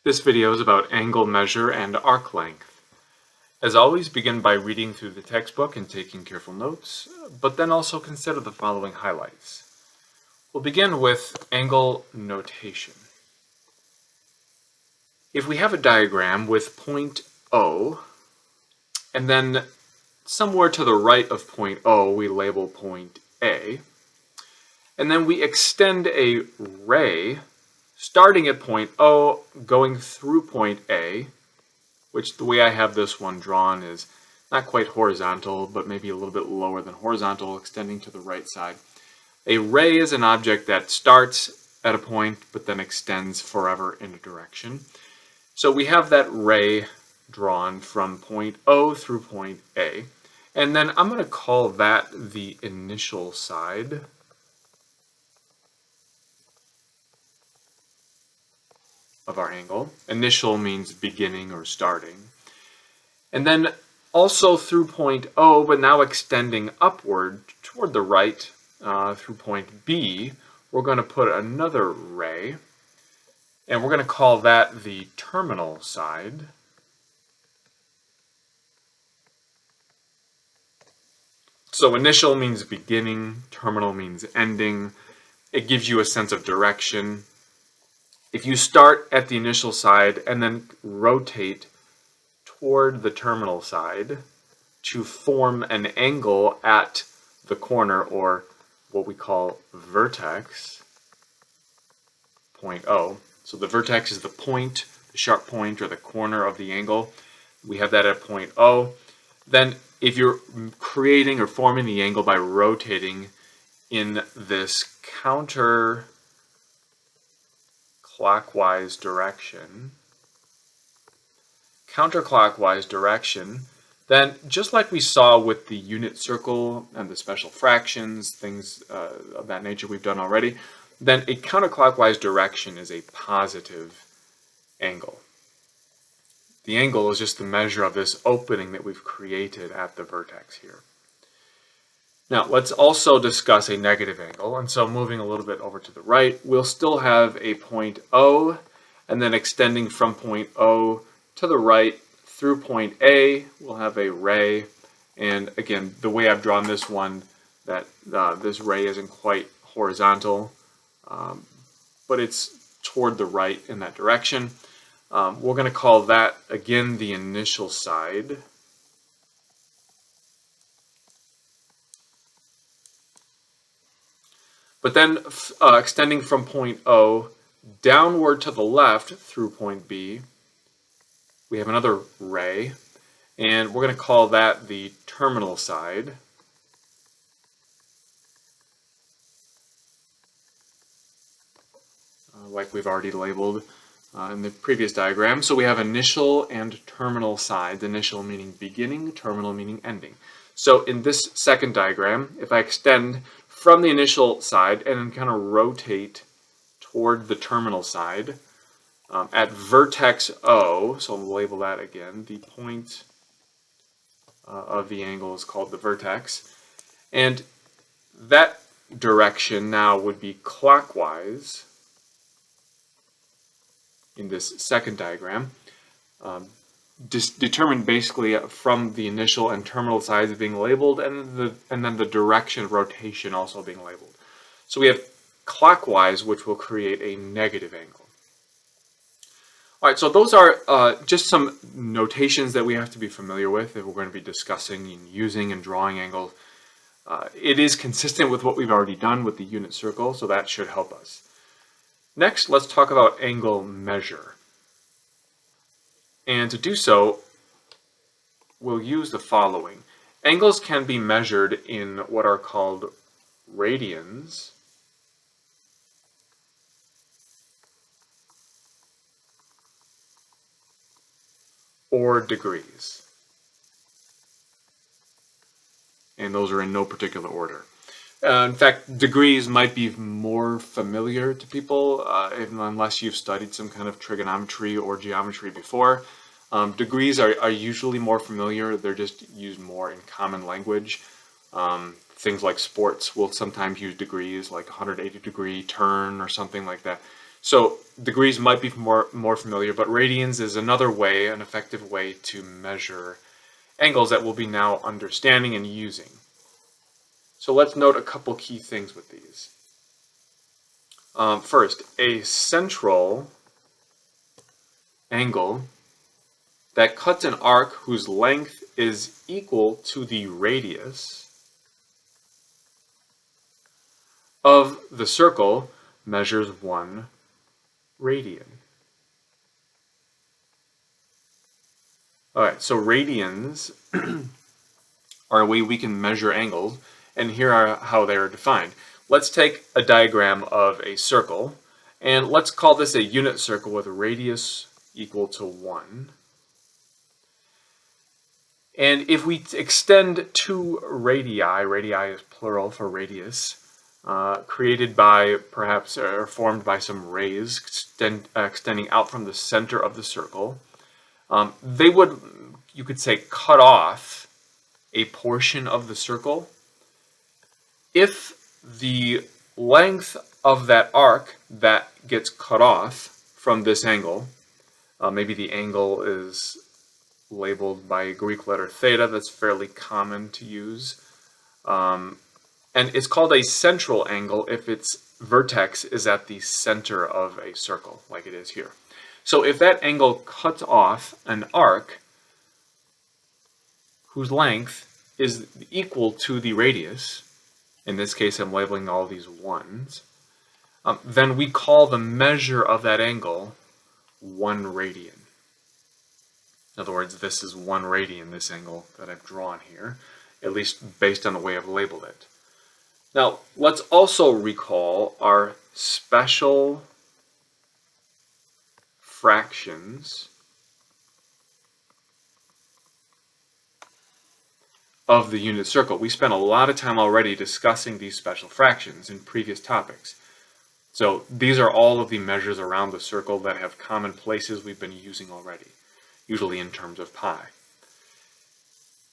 This video is about angle measure and arc length. As always, begin by reading through the textbook and taking careful notes, but then also consider the following highlights. We'll begin with angle notation. If we have a diagram with point O, and then somewhere to the right of point O we label point A, and then we extend a ray starting at point O, going through point A, which the way I have this one drawn is not quite horizontal, but maybe a little bit lower than horizontal, extending to the right side. A ray is an object that starts at a point, but then extends forever in a direction. So we have that ray drawn from point O through point A. And then I'm going to call that the initial side. Of our angle. Initial means beginning or starting. And then also through point O, but now extending upward toward the right through point B, we're going to put another ray, and we're going to call that the terminal side. So initial means beginning, terminal means ending. It gives you a sense of direction. If you start at the initial side and then rotate toward the terminal side to form an angle at the corner, or what we call vertex, point O. So the vertex is the point, the sharp point, or the corner of the angle. We have that at point O. Then if you're creating or forming the angle by rotating in this counterclockwise direction, then just like we saw with the unit circle and the special fractions, things of that nature we've done already, then a counterclockwise direction is a positive angle. The angle is just the measure of this opening that we've created at the vertex here. Now let's also discuss a negative angle, and so moving a little bit over to the right, we'll still have a point O, and then extending from point O to the right through point A, we'll have a ray, and again, the way I've drawn this one, that this ray isn't quite horizontal, but it's toward the right in that direction. We're going to call that, again, the initial side. But then extending from point O downward to the left through point B, we have another ray, and we're going to call that the terminal side. Like we've already labeled in the previous diagram. So we have initial and terminal sides, initial meaning beginning, terminal meaning ending. So in this second diagram, if I extend from the initial side and then kind of rotate toward the terminal side, at vertex O, so we'll label that again, the point of the angle is called the vertex, and that direction now would be clockwise in this second diagram, determined basically from the initial and terminal sides being labeled, and then the direction of rotation also being labeled. So we have clockwise, which will create a negative angle. All right, so those are just some notations that we have to be familiar with if we're going to be discussing and using and drawing angles. It is consistent with what we've already done with the unit circle, so that should help us. Next, let's talk about angle measure. And to do so, we'll use the following. Angles can be measured in what are called radians, or degrees. And those are in no particular order. In fact, degrees might be more familiar to people unless you've studied some kind of trigonometry or geometry before. Degrees are usually more familiar. They're just used more in common language. Things like sports will sometimes use degrees, like 180-degree turn or something like that. So degrees might be more familiar, but radians is another way, an effective way to measure angles that we'll be now understanding and using. So let's note a couple key things with these. First, a central angle that cuts an arc whose length is equal to the radius of the circle measures 1 radian. Alright, so radians are a way we can measure angles, and here are how they are defined. Let's take a diagram of a circle, and let's call this a unit circle with a radius equal to 1. And if we extend 2 radii is plural for radius, created by perhaps or formed by some rays extending out from the center of the circle, they would, you could say, cut off a portion of the circle. If the length of that arc that gets cut off from this angle, maybe the angle is labeled by a Greek letter theta, that's fairly common to use. And it's called a central angle if its vertex is at the center of a circle, like it is here. So if that angle cuts off an arc whose length is equal to the radius, in this case I'm labeling all these 1s, then we call the measure of that angle 1 radian. In other words, this is 1 radian, this angle that I've drawn here, at least based on the way I've labeled it. Now, let's also recall our special fractions of the unit circle. We spent a lot of time already discussing these special fractions in previous topics. So these are all of the measures around the circle that have common places we've been using already, usually in terms of pi.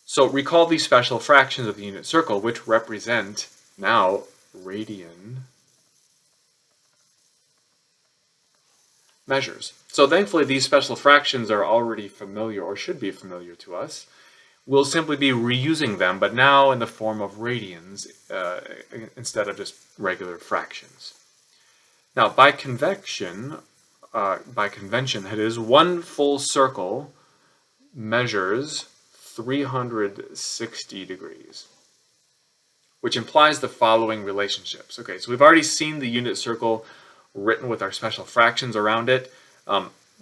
So recall these special fractions of the unit circle, which represent now radian measures. So thankfully these special fractions are already familiar, or should be familiar to us. We'll simply be reusing them, but now in the form of radians instead of just regular fractions. Now by convention, that is, 1 full circle measures 360 degrees, which implies the following relationships. Okay, so we've already seen the unit circle written with our special fractions around it.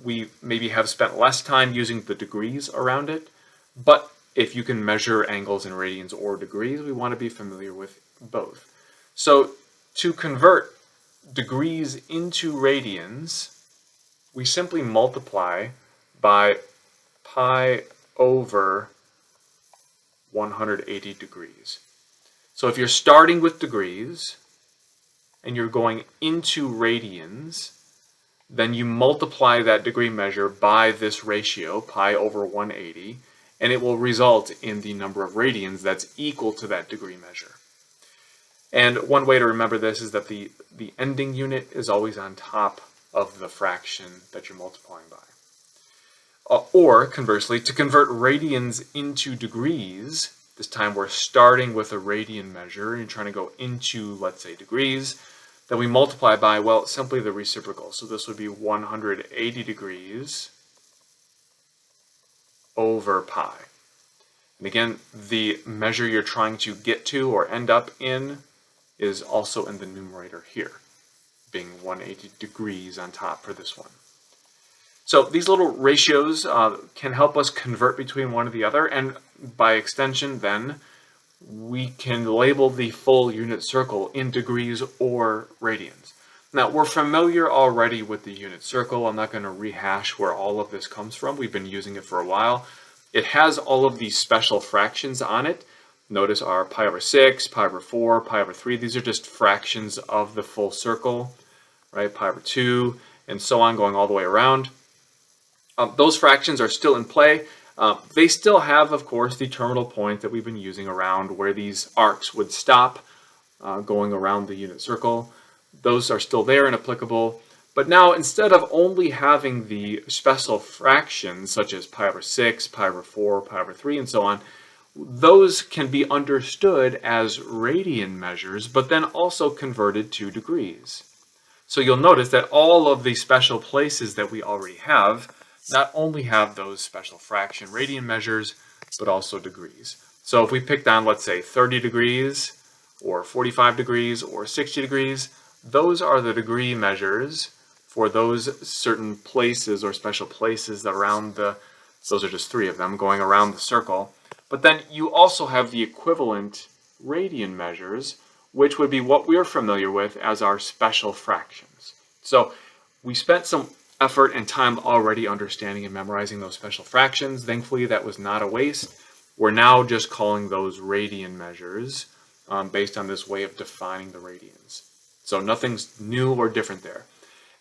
We maybe have spent less time using the degrees around it, but if you can measure angles in radians or degrees, we want to be familiar with both. So to convert degrees into radians, we simply multiply by pi over 180 degrees. So if you're starting with degrees and you're going into radians, then you multiply that degree measure by this ratio, pi over 180, and it will result in the number of radians that's equal to that degree measure. And one way to remember this is that the ending unit is always on top of the fraction that you're multiplying by. Or, conversely, to convert radians into degrees, this time we're starting with a radian measure and trying to go into, let's say, degrees, then we multiply by, well, simply the reciprocal. So this would be 180 degrees over pi. And again, the measure you're trying to get to or end up in is also in the numerator here, being 180 degrees on top for this one. So these little ratios can help us convert between one or the other, and by extension then we can label the full unit circle in degrees or radians. Now we're familiar already with the unit circle. I'm not going to rehash where all of this comes from. We've been using it for a while. It has all of these special fractions on it. Notice our pi over 6, pi over 4, pi over 3. These are just fractions of the full circle, right? Pi over 2, and so on, going all the way around. Those fractions are still in play. They still have, of course, the terminal point that we've been using around where these arcs would stop going around the unit circle. Those are still there and applicable, But now, instead of only having the special fractions, such as pi over 6, pi over 4, pi over 3, and so on, those can be understood as radian measures, but then also converted to degrees. So you'll notice that all of the special places that we already have not only have those special fraction radian measures, but also degrees. So if we picked on, let's say, 30 degrees, or 45 degrees, or 60 degrees, those are the degree measures for those certain places or special places around those are just 3 of them going around the circle. But then you also have the equivalent radian measures, which would be what we're familiar with as our special fractions. So we spent some effort and time already understanding and memorizing those special fractions. Thankfully, that was not a waste. We're now just calling those radian measures based on this way of defining the radians. So nothing's new or different there.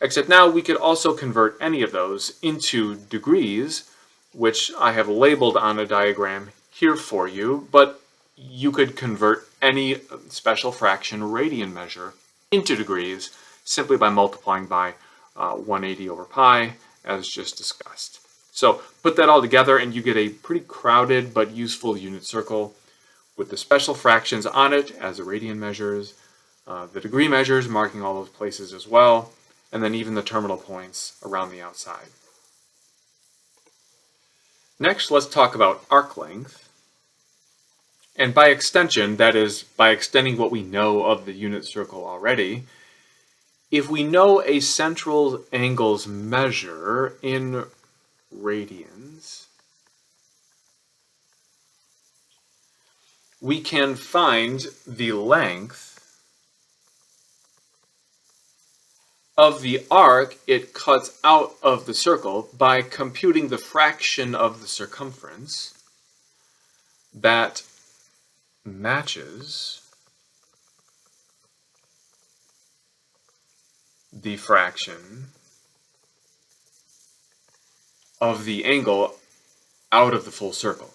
Except now we could also convert any of those into degrees, which I have labeled on a diagram here for you, but you could convert any special fraction radian measure into degrees simply by multiplying by 180 over pi, as just discussed. So put that all together and you get a pretty crowded but useful unit circle with the special fractions on it as the radian measures, the degree measures marking all those places as well, and then even the terminal points around the outside. Next, let's talk about arc length. And by extension, that is, by extending what we know of the unit circle already, if we know a central angle's measure in radians, we can find the length of the arc it cuts out of the circle by computing the fraction of the circumference that matches the fraction of the angle out of the full circle.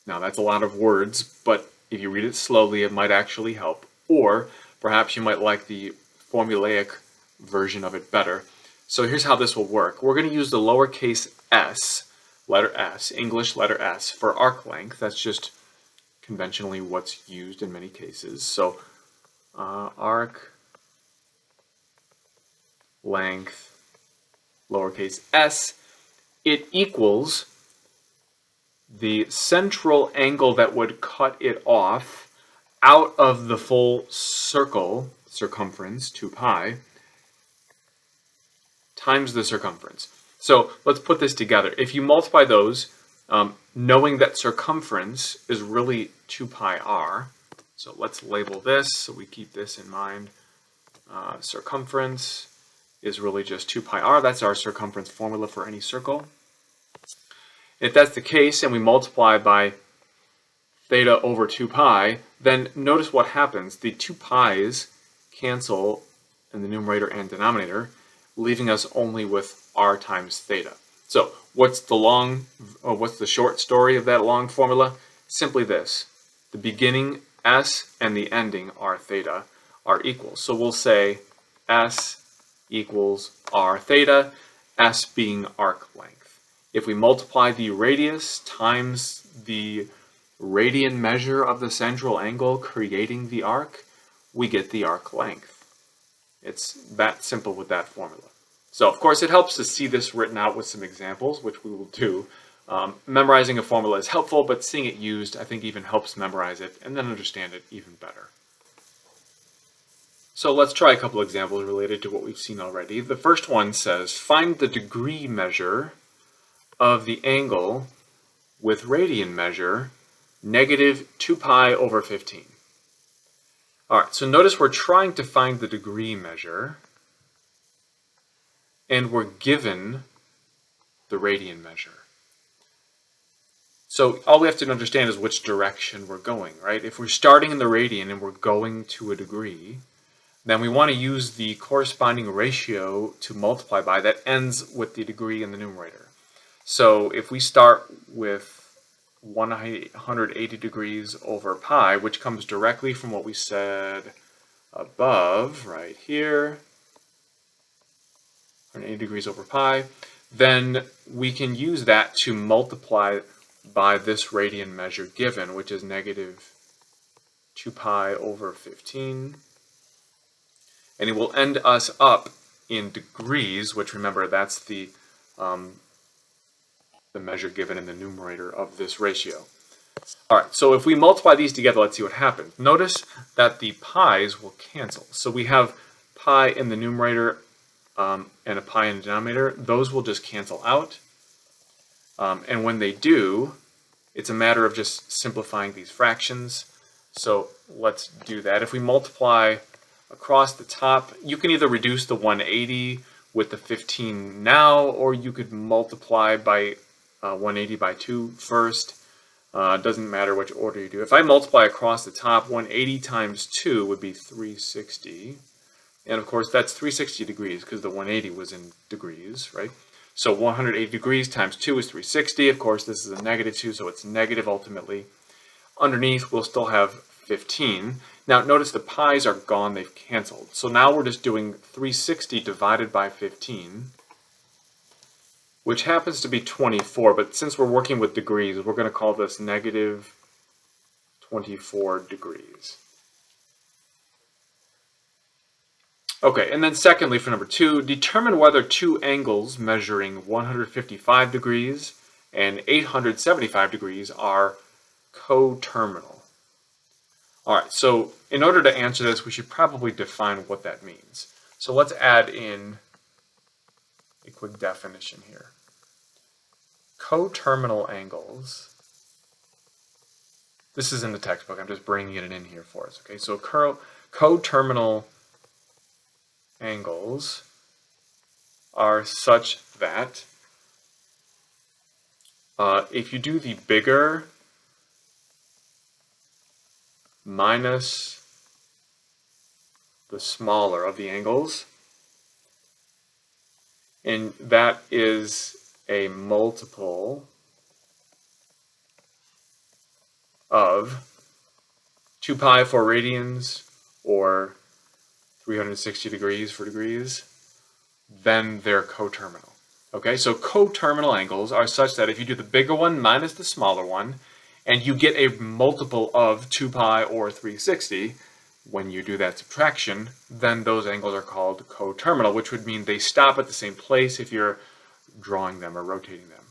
Now that's a lot of words, but if you read it slowly it might actually help. Or perhaps you might like the formulaic version of it better. So here's how this will work. We're going to use the lowercase s, letter S, English letter S, for arc length. That's just conventionally what's used in many cases. So arc length, lowercase s, it equals the central angle that would cut it off out of the full circle, circumference, 2 pi, times the circumference. So let's put this together. If you multiply those, knowing that circumference is really 2 pi r, so let's label this so we keep this in mind. Circumference is really just 2 pi r. That's our circumference formula for any circle. If that's the case and we multiply by theta over 2 pi, then notice what happens. The 2 pi's cancel in the numerator and denominator, leaving us only with r times theta. So what's the short story of that long formula? Simply this. The beginning s and the ending r theta are equal. So we'll say s equals r theta, s being arc length. If we multiply the radius times the radian measure of the central angle creating the arc, we get the arc length. It's that simple with that formula. So of course it helps to see this written out with some examples, which we will do. Memorizing a formula is helpful, but seeing it used I think even helps memorize it and then understand it even better. So let's try a couple examples related to what we've seen already. The first one says, find the degree measure of the angle with radian measure negative 2 pi over 15. Alright, so notice we're trying to find the degree measure and we're given the radian measure. So all we have to understand is which direction we're going, right? If we're starting in the radian and we're going to a degree, then we want to use the corresponding ratio to multiply by that ends with the degree in the numerator. So if we start with 180 degrees over pi, which comes directly from what we said above, right here, 180 degrees over pi. Then we can use that to multiply by this radian measure given, which is negative 2 pi over 15. And it will end us up in degrees, which remember that's the measure given in the numerator of this ratio. All right, so if we multiply these together, let's see what happens. Notice that the pi's will cancel. So we have pi in the numerator and a pi in the denominator. Those will just cancel out. And when they do, it's a matter of just simplifying these fractions. So let's do that. If we multiply across the top, you can either reduce the 180 with the 15 now, or you could multiply by 180 by 2 first. It doesn't matter which order you do. If I multiply across the top, 180 times 2 would be 360. And of course, that's 360 degrees because the 180 was in degrees, right? So 180 degrees times 2 is 360. Of course, this is a negative 2, so it's negative ultimately. Underneath, we'll still have 15. Now, notice the pi's are gone. They've canceled. So now we're just doing 360 divided by 15, which happens to be 24. But since we're working with degrees, we're going to call this negative 24 degrees. Okay, and then secondly, for number 2, determine whether two angles measuring 155 degrees and 875 degrees are coterminal. All right, so in order to answer this, we should probably define what that means. So let's add in a quick definition here. Coterminal angles, this is in the textbook, I'm just bringing it in here for us. Okay, so coterminal angles are such that if you do the bigger minus the smaller of the angles, and that is a multiple of 2 pi for radians or 360 degrees for degrees, then they're coterminal. Okay, so coterminal angles are such that if you do the bigger one minus the smaller one, and you get a multiple of 2 pi or 360, when you do that subtraction, then those angles are called coterminal, which would mean they stop at the same place if you're drawing them or rotating them.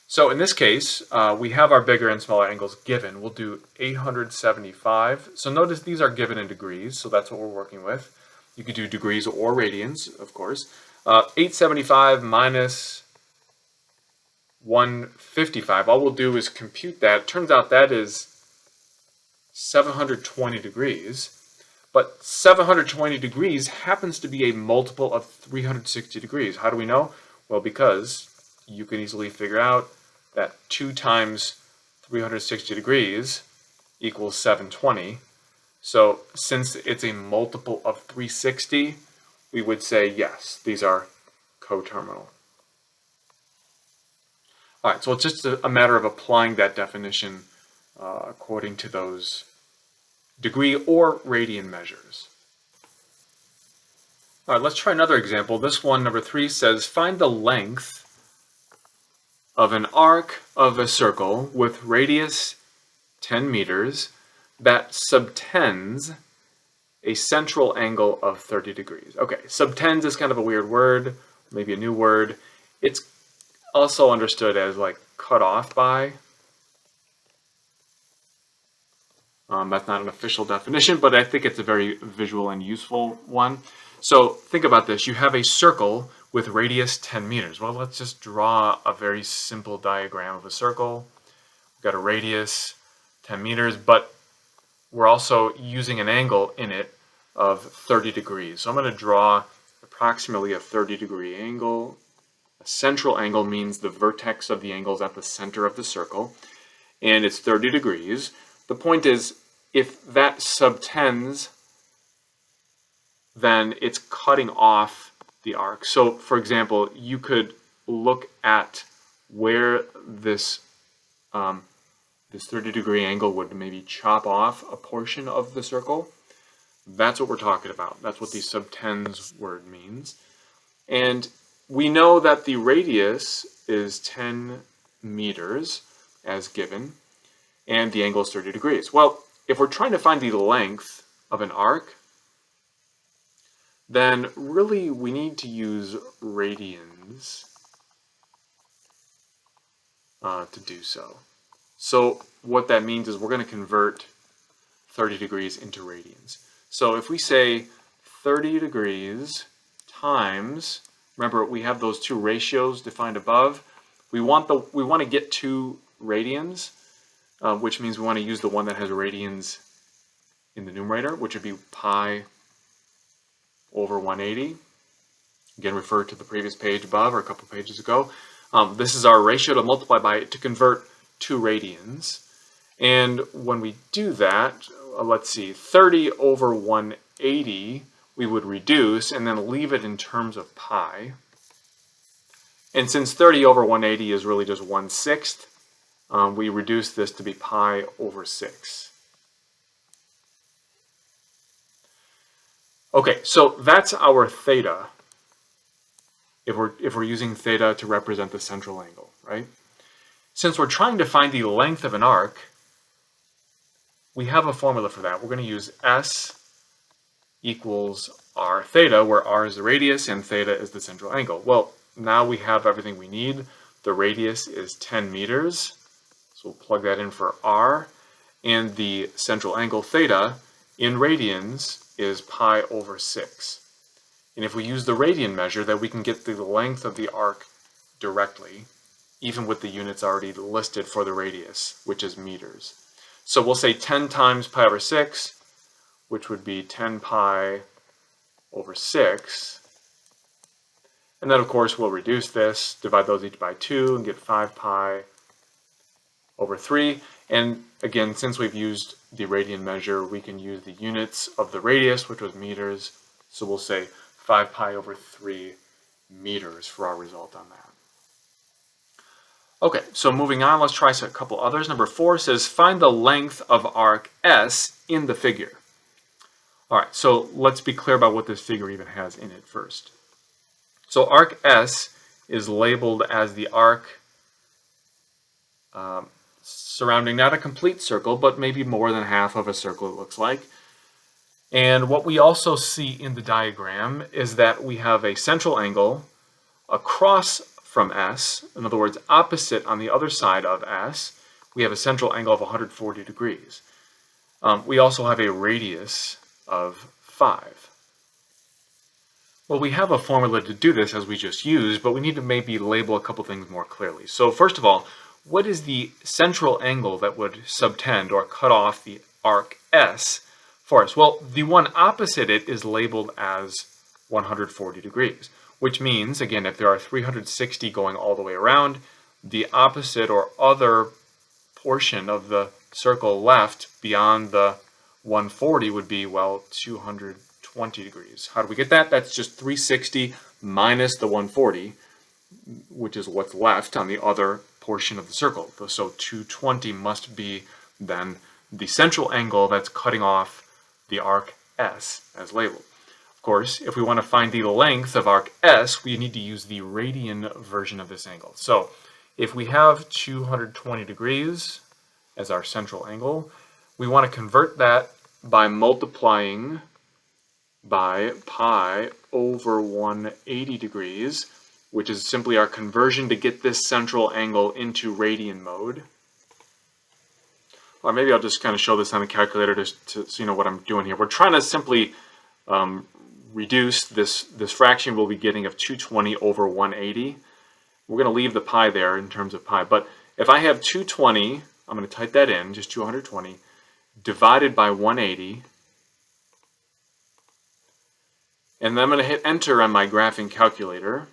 So in this case, we have our bigger and smaller angles given. We'll do 875. So notice these are given in degrees, so that's what we're working with. You could do degrees or radians, of course. 875 minus 155. All we'll do is compute that. Turns out that is 720 degrees. But 720 degrees happens to be a multiple of 360 degrees. How do we know? Well, because you can easily figure out that 2 times 360 degrees equals 720. So since it's a multiple of 360, we would say yes, these are coterminal. All right, so it's just a matter of applying that definition according to those degree or radian measures. All right, let's try another example. This one, number 3, says find the length of an arc of a circle with radius 10 meters that subtends a central angle of 30 degrees. Okay, subtends is kind of a weird word, maybe a new word. It's also understood as like cut off by. That's not an official definition, but I think it's a very visual and useful one. So think about this. You have a circle with radius 10 meters. Well, let's just draw a very simple diagram of a circle. We've got a radius 10 meters, but we're also using an angle in it of 30 degrees. So I'm going to draw approximately a 30-degree angle. A central angle means the vertex of the angle is at the center of the circle, and it's 30 degrees. The point is, if that subtends, then it's cutting off the arc. So, for example, you could look at where this 30-degree angle would maybe chop off a portion of the circle. That's what we're talking about. That's what the subtends word means. And we know that the radius is 10 meters as given, and the angle is 30 degrees. Well, if we're trying to find the length of an arc, then really we need to use radians to do so. So what that means is we're going to convert 30 degrees into radians. So if we say 30 degrees times, remember we have those two ratios defined above, we want to get 2 radians, which means we want to use the one that has radians in the numerator, which would be pi over 180. Again, refer to the previous page above or a couple pages ago. This is our ratio to multiply by to convert 2 radians. And when we do that, let's see, 30 over 180 we would reduce and then leave it in terms of pi. And since 30 over 180 is really just 1/6, we reduce this to be pi over 6. Okay, so that's our theta, if we're using theta to represent the central angle, right? Since we're trying to find the length of an arc, we have a formula for that. We're going to use S equals r theta, where r is the radius and theta is the central angle. Well, now we have everything we need. The radius is 10 meters, so we'll plug that in for r, and the central angle theta in radians is pi over 6. And if we use the radian measure, then we can get the length of the arc directly, even with the units already listed for the radius, which is meters. So we'll say 10 times pi over 6, which would be 10 pi over 6. And then, of course, we'll reduce this, divide those each by 2, and get 5 pi over 3. And again, since we've used the radian measure, we can use the units of the radius, which was meters. So we'll say 5 pi over 3 meters for our result on that. Okay, so moving on, let's try a couple others. Number 4 says, find the length of arc S in the figure. All right, so let's be clear about what this figure even has in it first. So arc S is labeled as the arc surrounding not a complete circle, but maybe more than half of a circle, it looks like. And what we also see in the diagram is that we have a central angle across from S, in other words, opposite on the other side of S, we have a central angle of 140 degrees. We also have a radius of 5. Well, we have a formula to do this as we just used, but we need to maybe label a couple things more clearly. So first of all, what is the central angle that would subtend or cut off the arc S for us? Well, the one opposite it is labeled as 140 degrees, which means, again, if there are 360 going all the way around, the opposite or other portion of the circle left beyond the 140 would be, well, 220 degrees. How do we get that? That's just 360 minus the 140, which is what's left on the other portion of the circle. So 220 must be then the central angle that's cutting off the arc S as labeled. Of course, if we want to find the length of arc S, we need to use the radian version of this angle. So if we have 220 degrees as our central angle, we want to convert that by multiplying by pi over 180 degrees, which is simply our conversion to get this central angle into radian mode. Or maybe I'll just kind of show this on the calculator just so you know what I'm doing here. We're trying to simply reduce this fraction we'll be getting of 220 over 180. We're going to leave the pi there in terms of pi. But if I have 220, I'm going to type that in, just 220, divided by 180. And then I'm going to hit enter on my graphing calculator.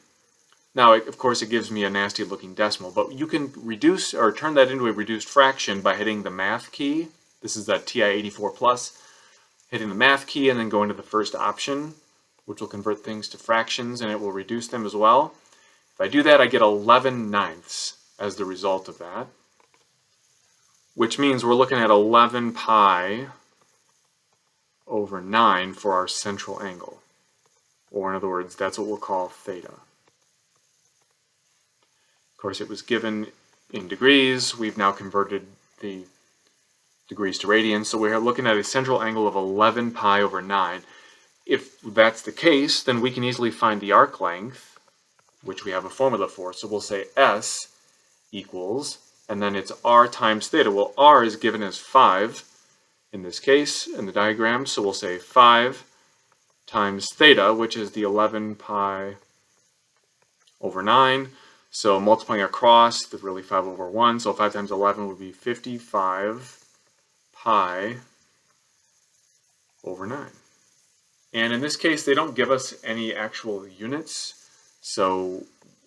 Now, of course, it gives me a nasty looking decimal, but you can reduce or turn that into a reduced fraction by hitting the math key. This is that TI-84 plus. Hitting the math key and then going to the first option, which will convert things to fractions, and it will reduce them as well. If I do that, I get 11/9 as the result of that, which means we're looking at 11 pi over 9 for our central angle. Or in other words, that's what we'll call theta. course, it was given in degrees. We've now converted the degrees to radians, so we're looking at a central angle of 11 pi over 9. If that's the case, then we can easily find the arc length, which we have a formula for. So we'll say S equals, and then it's r times theta. Well, r is given as 5 in this case in the diagram, so we'll say 5 times theta, which is the 11 pi over 9. So multiplying across, that's really 5 over 1. So 5 times 11 would be 55 pi over 9. And in this case, they don't give us any actual units. So,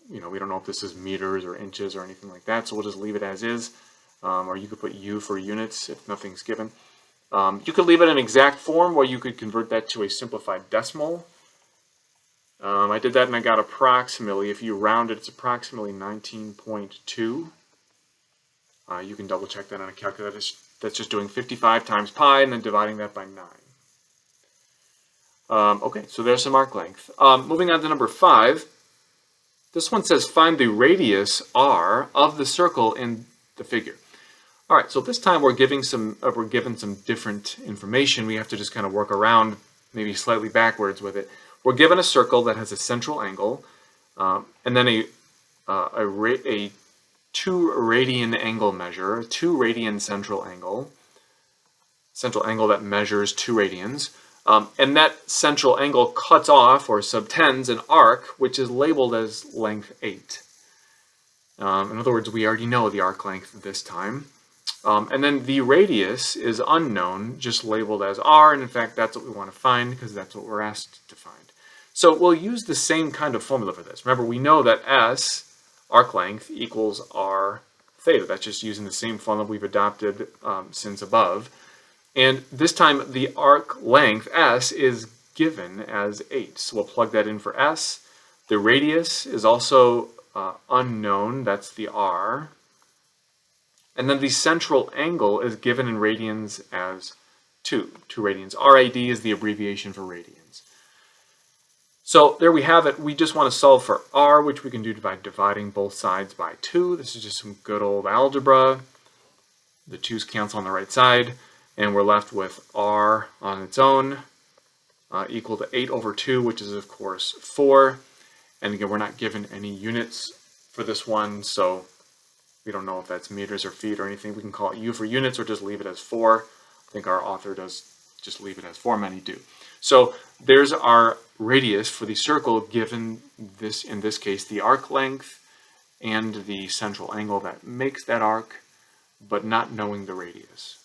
we don't know if this is meters or inches or anything like that. So we'll just leave it as is. Or you could put U for units if nothing's given. You could leave it in exact form, or you could convert that to a simplified decimal. I did that and I got approximately, if you round it, it's approximately 19.2. You can double check that on a calculator. That's just doing 55 times pi and then dividing that by 9. Okay, so there's some arc length. Moving on to number 5. This one says find the radius r of the circle in the figure. All right, so this time we're given some different information. We have to just kind of work around, maybe slightly backwards with it. We're given a circle that has a central angle, and then a 2 radian angle measure, 2 radian central angle that measures 2 radians. And that central angle cuts off or subtends an arc, which is labeled as length 8. In other words, we already know the arc length this time. And then the radius is unknown, just labeled as r, and in fact that's what we want to find because that's what we're asked to find. So we'll use the same kind of formula for this. Remember, we know that s, arc length, equals r theta. That's just using the same formula we've adopted since above. And this time the arc length, s, is given as 8. So we'll plug that in for s. The radius is also unknown, that's the r. And then the central angle is given in radians as 2 radians. RAD is the abbreviation for radians. So there we have it. We just want to solve for r, which we can do by dividing both sides by 2. This is just some good old algebra. The 2's cancel on the right side, and we're left with r on its own equal to 8 over 2, which is, of course, 4. And again, we're not given any units for this one, so we don't know if that's meters or feet or anything. We can call it U for units or just leave it as 4. I think our author does just leave it as 4, many do. So there's our radius for the circle given this, in this case, the arc length and the central angle that makes that arc, but not knowing the radius.